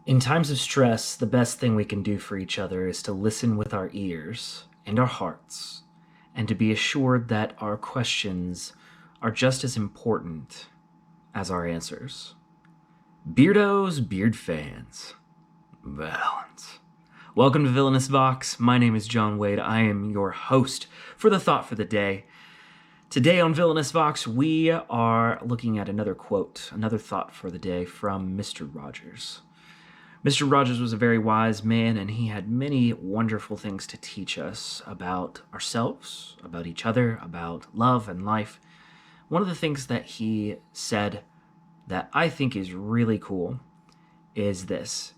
In times of stress, the best thing we can do for each other is to listen with our ears and our hearts, and to be assured that our questions are just as important as our answers. Beardos, beard fans, balance. Welcome to Villainous Vox. My name is John Wade. I am your host for the Thought for the Day. Today on Villainous Vox, we are looking at another quote, another thought for the day from Mr. Rogers. Mr. Rogers was a very wise man, and he had many wonderful things to teach us about ourselves, about each other, about love and life. One of the things that he said that I think is really cool is this.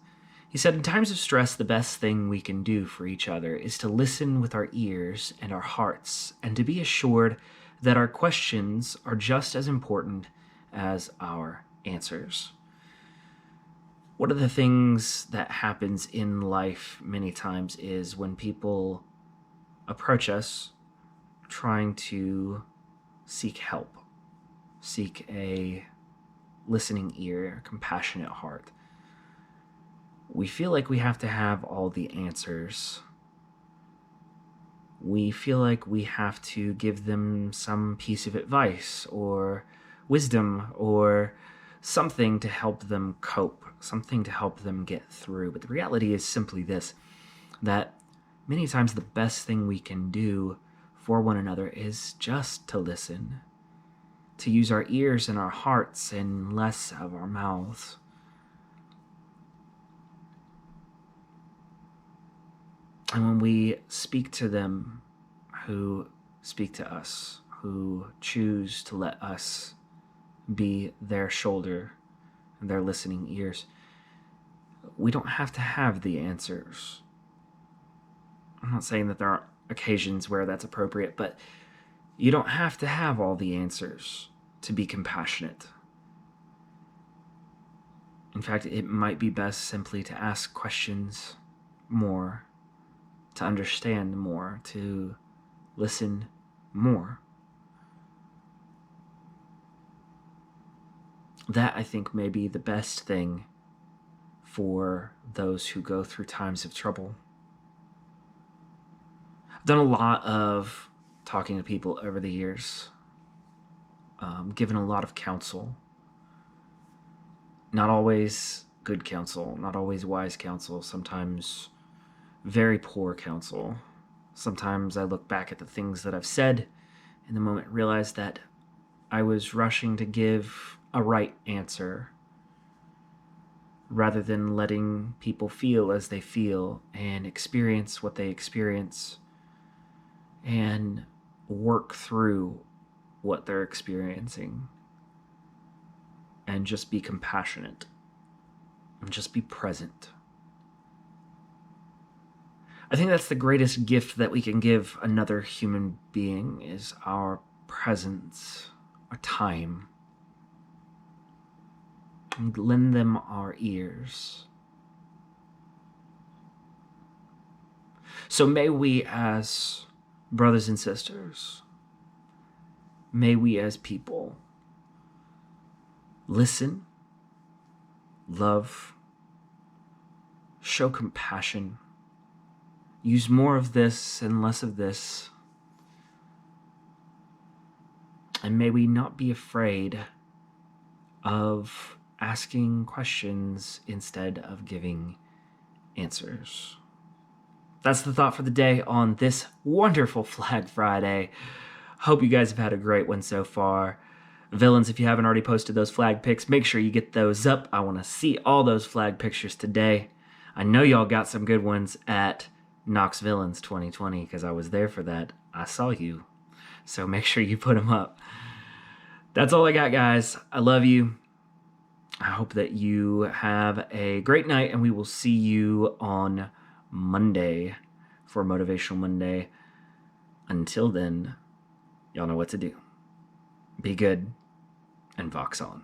He said, in times of stress, the best thing we can do for each other is to listen with our ears and our hearts, and to be assured that our questions are just as important as our answers. One of the things that happens in life many times is when people approach us trying to seek help, seek a listening ear, a compassionate heart. We feel like we have to have all the answers. We feel like we have to give them some piece of advice or wisdom or something to help them cope, something to help them get through. But the reality is simply this, that many times the best thing we can do for one another is just to listen, to use our ears and our hearts and less of our mouths. And when we speak to them who speak to us, who choose to let us be their shoulder and their listening ears, we don't have to have the answers. I'm not saying that there aren't occasions where that's appropriate, but you don't have to have all the answers to be compassionate. In fact, it might be best simply to ask questions more, to understand more, to listen more. That, I think, may be the best thing for those who go through times of trouble. I've done a lot of talking to people over the years, given a lot of counsel. Not always good counsel, not always wise counsel, sometimes very poor counsel. Sometimes I look back at the things that I've said in the moment, realize that I was rushing to give a right answer rather than letting people feel as they feel and experience what they experience and work through what they're experiencing and just be compassionate and just be present. I think that's the greatest gift that we can give another human being is our presence, our time, and lend them our ears. So may we as brothers and sisters, may we as people listen, love, show compassion, use more of this and less of this, and may we not be afraid of asking questions instead of giving answers. That's the thought for the day on this wonderful Flag Friday. Hope you guys have had a great one so far. Villains, if you haven't already posted those flag pics, make sure you get those up. I want to see all those flag pictures today. I know y'all got some good ones at Knox Villains 2020 because I was there for that. I saw you. So make sure you put them up. That's all I got, guys. I love you. I hope that you have a great night, and we will see you on Monday for Motivational Monday. Until then, y'all know what to do. Be good and Vox on.